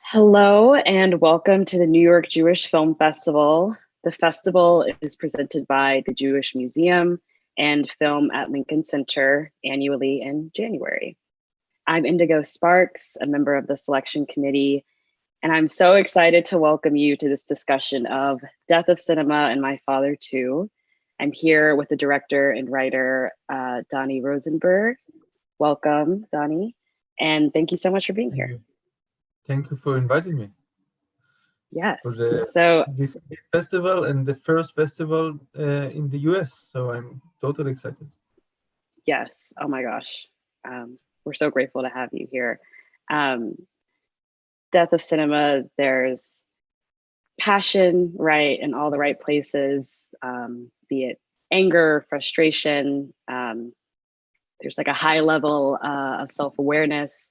Hello and welcome to the New York Jewish Film Festival. The festival is presented by the Jewish Museum and Film at Lincoln Center annually in January. I'm Indigo Sparks, a member of the selection committee, and I'm so excited to welcome you to this discussion of Death of Cinema and My Father Too. I'm here with the director and writer, Dani Rosenberg. Welcome, Dani, and thank you so much for being here. Thank you for inviting me. Yes. For this festival and the first festival in the US, so I'm totally excited. Yes. Oh my gosh. We're so grateful to have you here. Death of Cinema, there's passion, right, in all the right places, be it anger, frustration. There's like a high level of self-awareness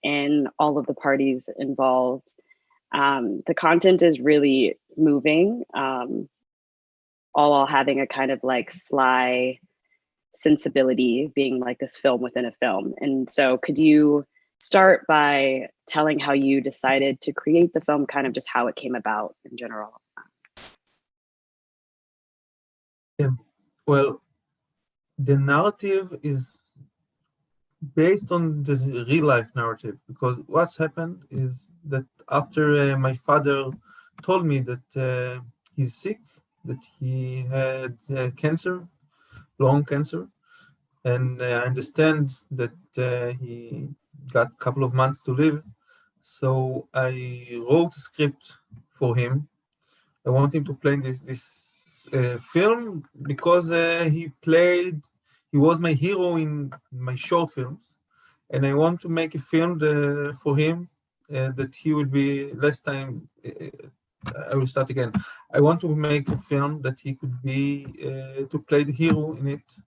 in all of the parties involved. The content is really moving, all while having a kind of like sly sensibility, being like this film within a film. And so could you start by telling how you decided to create the film, kind of just how it came about in general? Well, the narrative is based on the real life narrative, because what's happened is that after my father told me that he's sick, that he had cancer, lung cancer, and I understand that he got a couple of months to live. So I wrote a script for him. I want him to play this film because he was my hero in my short films, and I want to make a film for him that he will be less time. I will start again. I want to make a film that he could be to play the hero in it,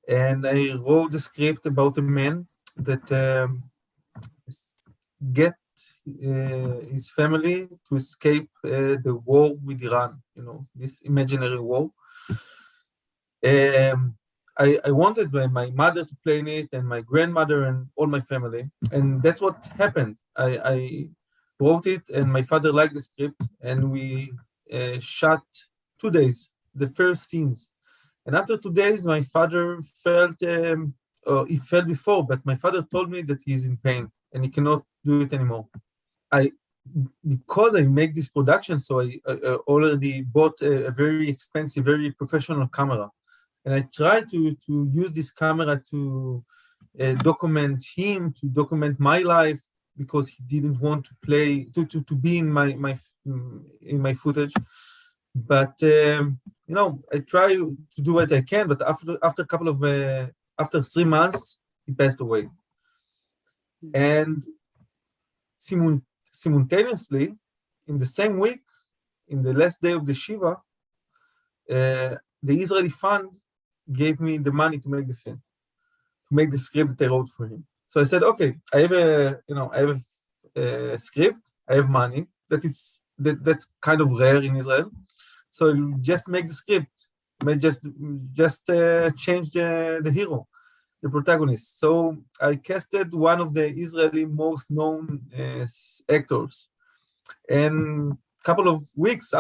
and I wrote the script about a man that get his family to escape the war with Iran, this imaginary war. I wanted my mother to play in it, and my grandmother and all my family, and that's what happened. I wrote it, and my father liked the script, and we shot 2 days, the first scenes. And after 2 days, my father felt, he felt before, but my father told me that he's in pain and he cannot do it anymore. Because I make this production, so I already bought a very expensive, very professional camera. And I tried to use this camera to document him, to document my life, because he didn't want to play, to be in my footage. But I try to do what I can. But after 3 months, he passed away. And simultaneously, in the same week, in the last day of the Shiva, the Israeli fund gave me the money to make the film, to make the script that I wrote for him. So I said, okay, I have a script, I have money. That's kind of rare in Israel. So I'll just make the script, just change the hero, the protagonist. So I casted one of the Israeli most known actors. And couple of months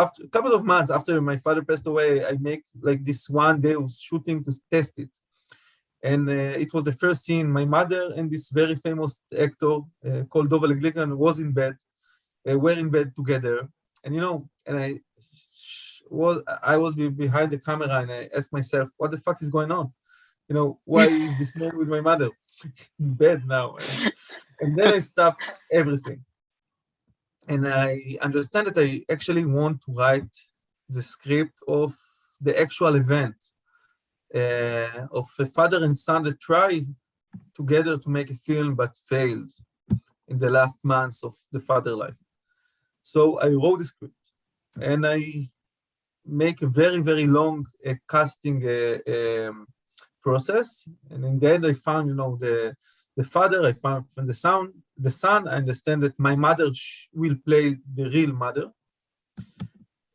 after my father passed away, I make like this one day of shooting to test it. And it was the first scene. My mother and this very famous actor called Dov Glickman were in bed together. And I was behind the camera, and I asked myself, what the fuck is going on? Why is this man with my mother in bed now? And then I stopped everything. And I understand that I actually want to write the script of the actual event of a father and son that try together to make a film but failed in the last months of the father life. So I wrote the script, and I make a very, very long casting process. And in the end, I found, the father, I found from the son, I understand that my mother will play the real mother.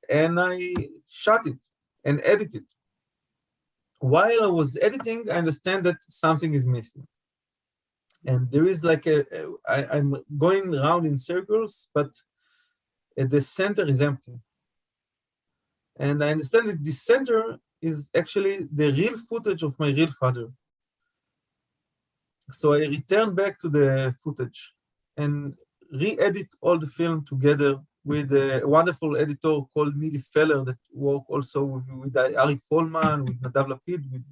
And I shot it and edited it. While I was editing, I understand that something is missing. And there is like I'm going around in circles, but at the center is empty. And I understand that this center is actually the real footage of my real father. So I returned back to the footage and re-edit all the film together with a wonderful editor called Neely Feller that worked also with Ari Folman, with Nadav Lapid, with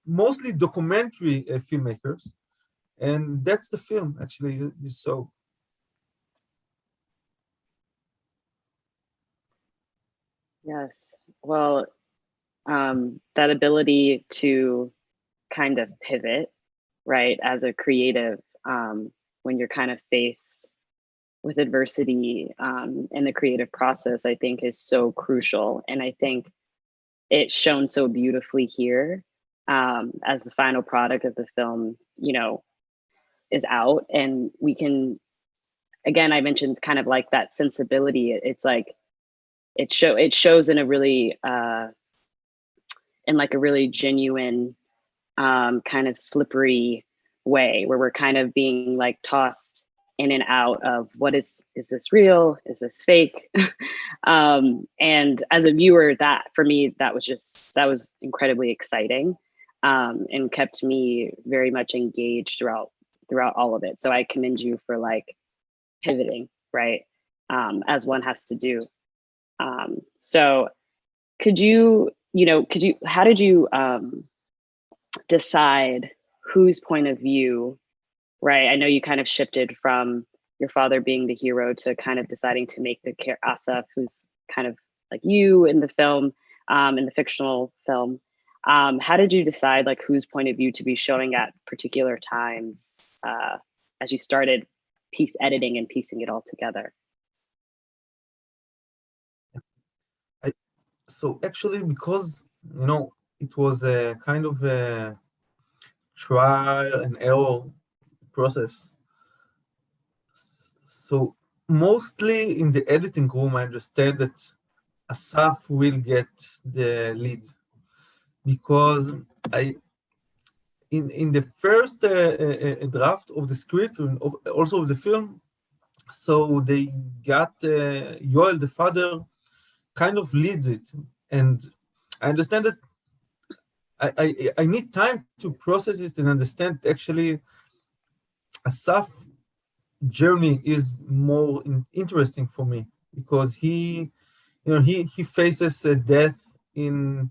mostly documentary filmmakers. And that's the film, actually, you saw. Yes. Well, that ability to kind of pivot, right, as a creative, when you're kind of faced with adversity in the creative process, I think is so crucial. And I think it's shown so beautifully here as the final product of the film, is out. And we can, again, I mentioned kind of like that sensibility. It's like, it shows in a really, in like a really genuine, kind of slippery way where we're kind of being like tossed in and out of what is this real? Is this fake? And as a viewer, that for me, that was incredibly exciting, and kept me very much engaged throughout all of it. So I commend you for like pivoting, right? As one has to do. So how did you decide whose point of view, right? I know you kind of shifted from your father being the hero to kind of deciding to make the Asaf, who's kind of like you in the film, in the fictional film. How did you decide like whose point of view to be showing at particular times as you started piece editing and piecing it all together? So actually, because, it was a kind of a trial and error process. So mostly in the editing room, I understand that Asaf will get the lead because in the first draft of the script and also of the film, so they got Yoel, the father, kind of leads it, and I understand that I need time to process it and understand actually Asaf journey is more interesting for me because he faces a death in,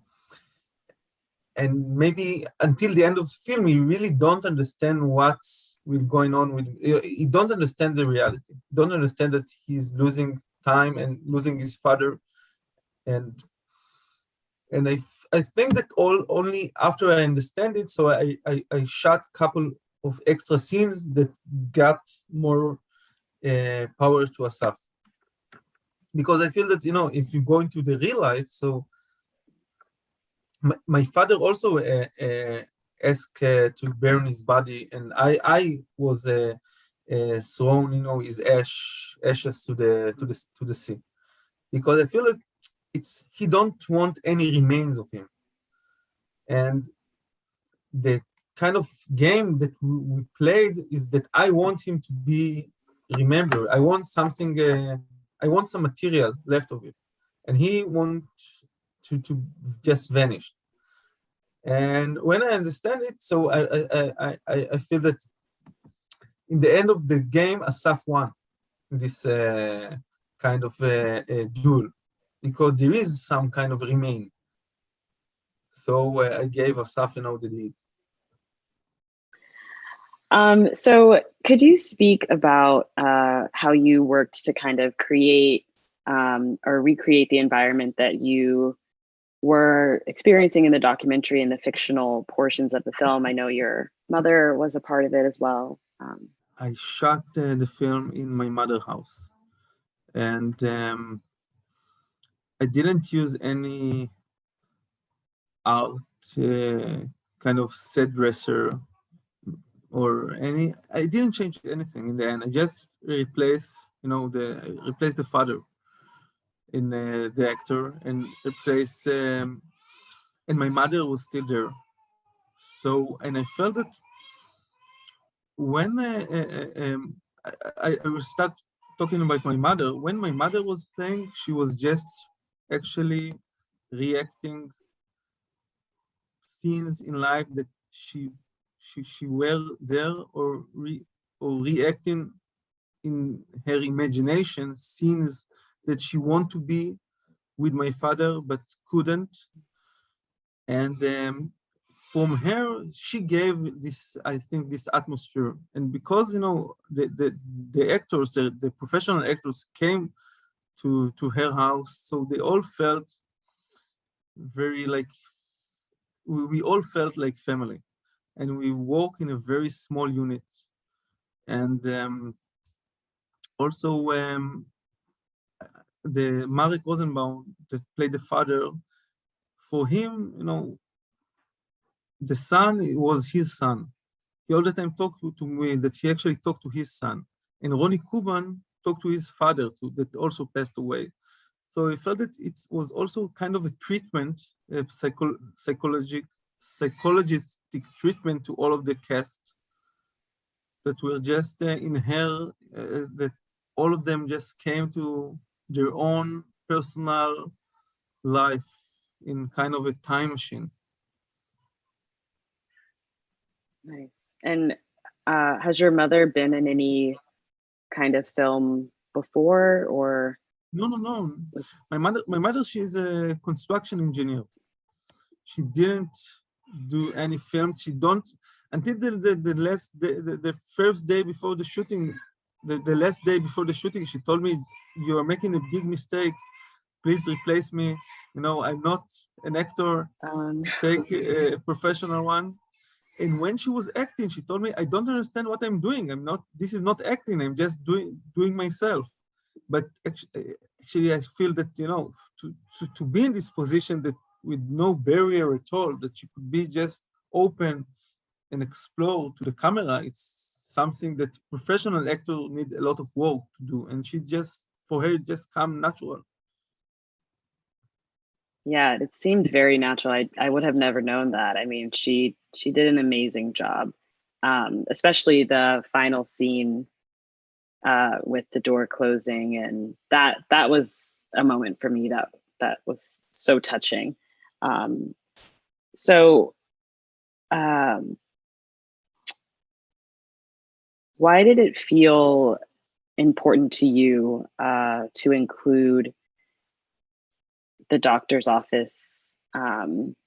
and maybe until the end of the film you really don't understand what's will going on with, you don't understand the reality, don't understand that he's losing time and losing his father, and I think that only after I understand it, so I shot a couple of extra scenes that got more power to Asaf. Because I feel that, if you go into the real life, so my father also asked to burn his body, and I was thrown, his ashes to the sea, because I feel that he don't want any remains of him, and the kind of game that we played is that I want him to be remembered. I want something. I want some material left of it, and he want to just vanish. And when I understand it, so I feel that in the end of the game, Asaf won this kind of duel because there is some kind of remain. So I gave Asaf, the lead. So could you speak about how you worked to kind of create or recreate the environment that you were experiencing in the documentary and the fictional portions of the film? I know your mother was a part of it as well. I shot the film in my mother's house, and I didn't use any out kind of set dresser or any. I didn't change anything in the end. I just replaced, replaced the father in the actor and replaced, and my mother was still there. So, and I felt that when I will start talking about my mother. When my mother was playing, she was just actually reacting scenes in life that she were there, or reacting in her imagination scenes that she want to be with my father but couldn't. And from her, she gave this, I think, this atmosphere. And because, you know, the actors, the professional actors came to her house, so they all felt very like, we all felt like family. And we work in a very small unit. And also, the Marek Rosenbaum that played the father, for him, you know, the son was his son. He all the time talked to me that he actually talked to his son. And Ronnie Kuban talked to his father too, that also passed away. So I felt that it was also kind of a treatment, a psychologistic treatment to all of the cast that were just in hell, that all of them just came to their own personal life in kind of a time machine. Nice. And has your mother been in any kind of film before, or No, no, no. was My mother, she is a construction engineer. She didn't do any films. She don't until the last the first day before the shooting, the last day before the shooting. She told me, "You are making a big mistake. Please replace me. You know, I'm not an actor. Take a professional one." And when she was acting, she told me, "I don't understand what I'm doing. I'm not. This is not acting. I'm just doing myself." But actually, I feel that, you know, to be in this position, that with no barrier at all, that you could be just open and explore to the camera, it's something that professional actors need a lot of work to do. And she just, for her, it just come natural. Yeah, it seemed very natural. I would have never known that. I mean, she did an amazing job, especially the final scene with the door closing, and that was a moment for me that was so touching. So, um, why did it feel important to you to include the doctor's office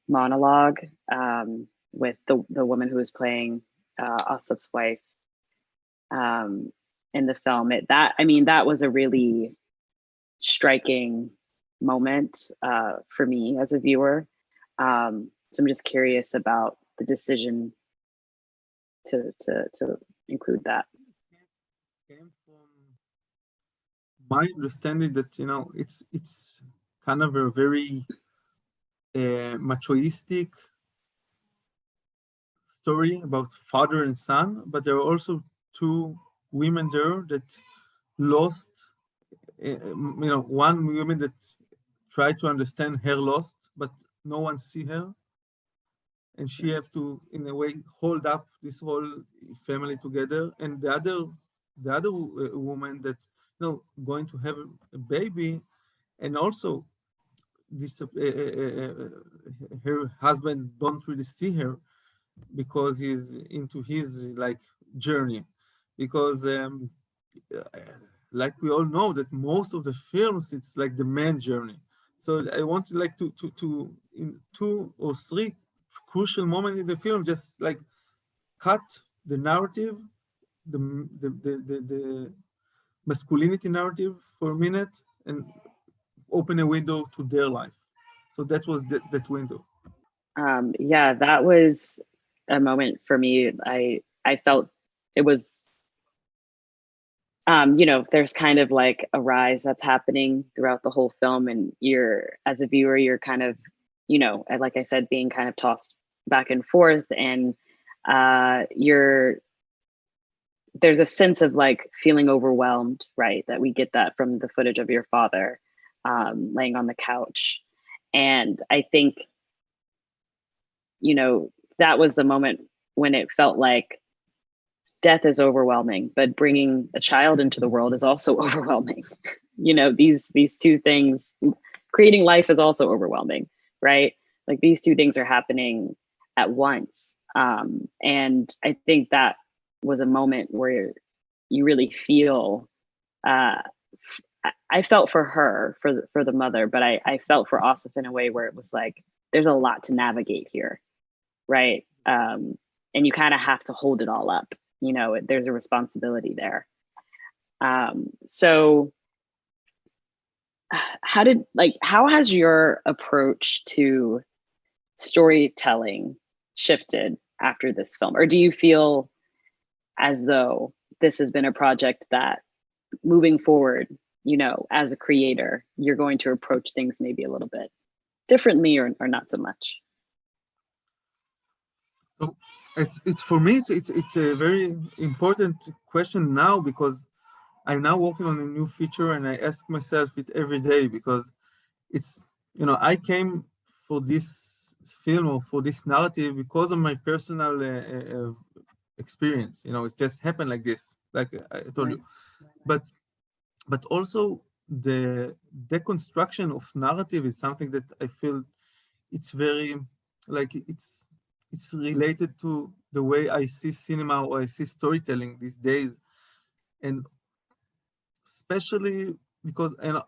monologue with the woman who was playing Asaf's wife in the film? That was a really striking moment for me as a viewer. So I'm just curious about the decision to include that. Came from my understanding that, you know, it's kind of a very machoistic story about father and son, but there are also two women there that lost, you know, one woman that tried to understand her lost, but no one see her, and she have to, in a way, hold up this whole family together. And the other woman that, you know, going to have a baby, and also this her husband don't really see her because he's into his like journey, because uh, like we all know that most of the films, it's like the man journey. So I want to like to in 2 or 3 crucial moments in the film, just like cut the narrative, the masculinity narrative for a minute, and open a window to their life. So that was that window. Yeah, that was a moment for me. I felt it was, there's kind of like a rise that's happening throughout the whole film, and you're, as a viewer, you're kind of, like I said, being kind of tossed back and forth, and there's a sense of like feeling overwhelmed, right? That we get that from the footage of your father laying on the couch. And I think, that was the moment when it felt like death is overwhelming, but bringing a child into the world is also overwhelming. You know, these two things, creating life is also overwhelming, right? Like these two things are happening at once. And I think that was a moment where you really feel, I felt for her, for the mother, but I felt for Asif in a way where it was like, there's a lot to navigate here, right? And you kind of have to hold it all up. You know, there's a responsibility there. So how has your approach to storytelling shifted after this film? Or do you feel as though this has been a project that moving forward, you know, as a creator, you're going to approach things maybe a little bit differently or not so much? So it's for me, it's a very important question now, because I'm now working on a new feature and I ask myself it every day, because it's, you know, I came for this film or for this narrative because of my personal experience. You know, it just happened like this, like I told you. But also the deconstruction of narrative is something that I feel it's very, like it's related to the way I see cinema or I see storytelling these days. And especially because, and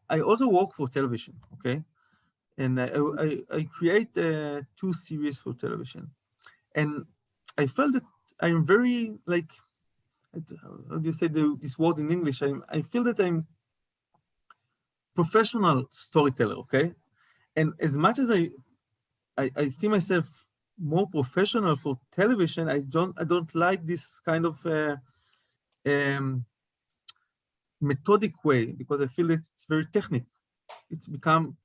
I also work for television, okay? And I create 2 series for television. And I felt that I'm very, like, how do you say this word in English? I feel that I'm professional storyteller, okay? And as much as I see myself more professional for television, I don't like this kind of methodic way, because I feel that it's very technical. It's become,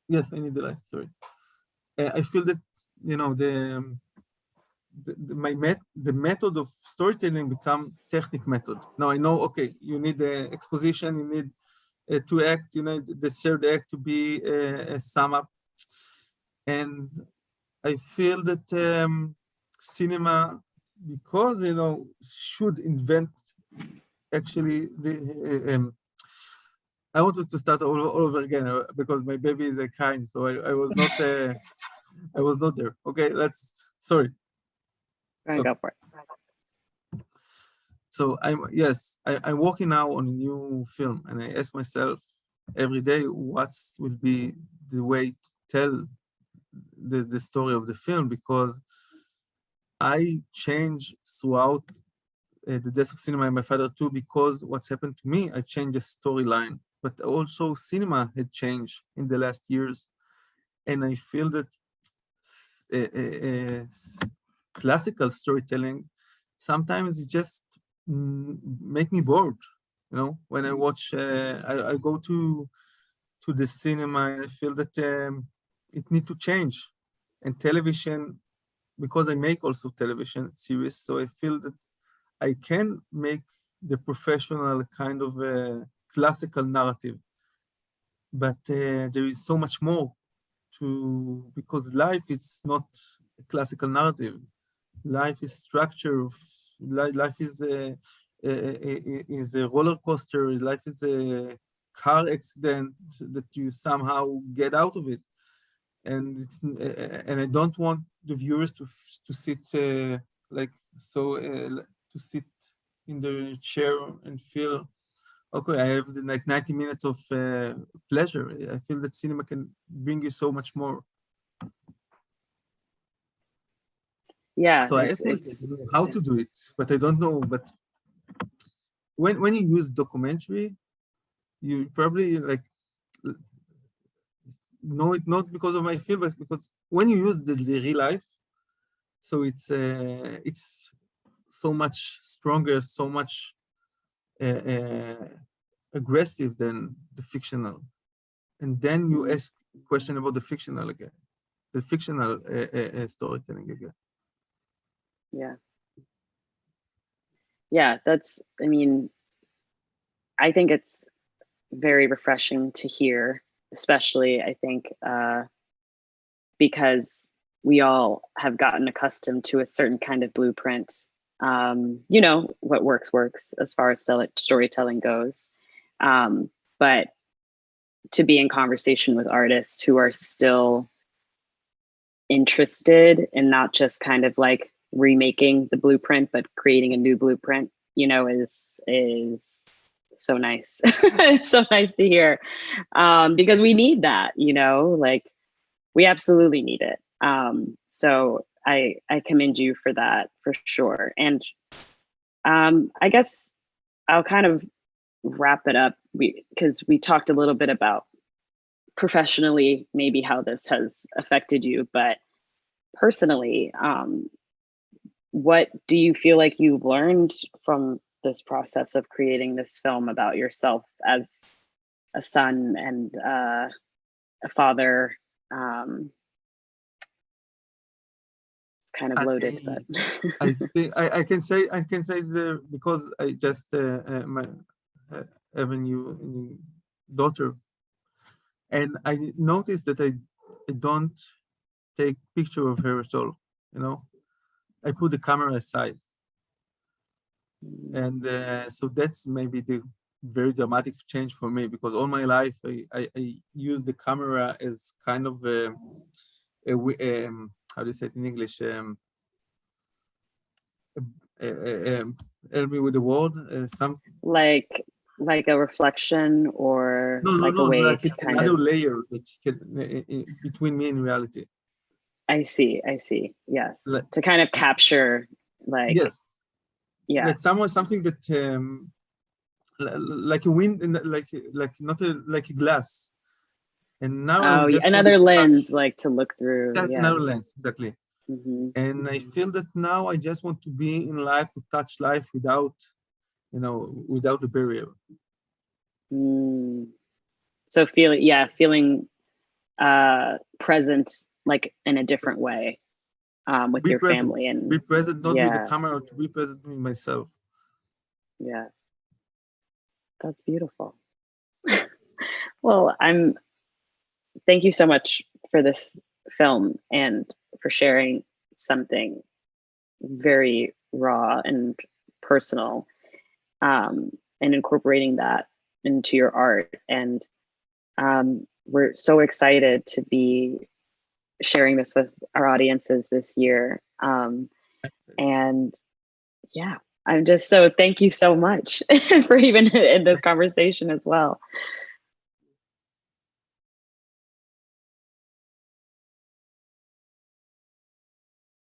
yes, I need the light, sorry. I feel that, you know, the method of storytelling become technique method. Now I know, okay, you need the exposition, you need to act, you know, the third act to be a sum up. And I feel that cinema, because, you know, should invent actually the I wanted to start all over again because my baby is crying, so I was not I was not there. Okay, sorry. Go for it. So I'm working now on a new film, and I ask myself every day what will be the way to tell the story of the film, because I change throughout the death of cinema and my father too, because what's happened to me, I changed the storyline, but also cinema had changed in the last years. And I feel that classical storytelling sometimes it just make me bored. You know, when I watch, I go to the cinema and I feel that it need to change. And television, because I make also television series, so I feel that I can make the professional kind of classical narrative, but there is so much more to, because life is not a classical narrative. Life is structure of life is a roller coaster. Life is a car accident that you somehow get out of it, and and I don't want the viewers to sit to sit in the chair and feel okay. I have like 90 minutes of pleasure. I feel that cinema can bring you so much more. Yeah, So I asked myself how to do it, but I don't know. But when you use documentary, you probably like know it not because of my film, but because when you use the real life, so it's so much stronger, so much aggressive than the fictional. And then you ask a question about the fictional again, the fictional storytelling again. Yeah. Yeah, I mean, I think it's very refreshing to hear, especially I think because we all have gotten accustomed to a certain kind of blueprint. You know, what works as far as storytelling goes. But to be in conversation with artists who are still interested in not just kind of like remaking the blueprint, but creating a new blueprint, you know, is so nice. It's so nice to hear, because we need that, you know, like we absolutely need it. So I commend you for that for sure. And I guess I'll kind of wrap it up because we talked a little bit about professionally maybe how this has affected you, but personally, what do you feel like you learned from this process of creating this film about yourself as a son and a father? It's kind of loaded, but I think I can say because I just have a new daughter, and I noticed that I don't take picture of her at all. You know, I put the camera aside, and so that's maybe the very dramatic change for me, because all my life I use the camera as kind of how do you say it in English? Help me with the word. Something like a reflection or no, like a way like to kind another of. layer that can between me and reality. I see. Yes, Like, to kind of capture, like, yes, yeah. like something that like a wind, like not like a glass. And now I Oh, yeah, just wanted another to touch lens, like to look through. that Yeah. another lens, exactly. Hmm. And I feel that now I just want to be in life, to touch life without, you know, without a barrier. Mm. So feeling present, like in a different way, with Be your present. family, Be and present, not with the yeah, camera, to be present with myself. yeah, that's beautiful. Well, thank you so much for this film and for sharing something very raw and personal, and incorporating that into your art. And we're so excited to be sharing this with our audiences this year. And yeah, I'm just so thank you so much for even in this conversation as well.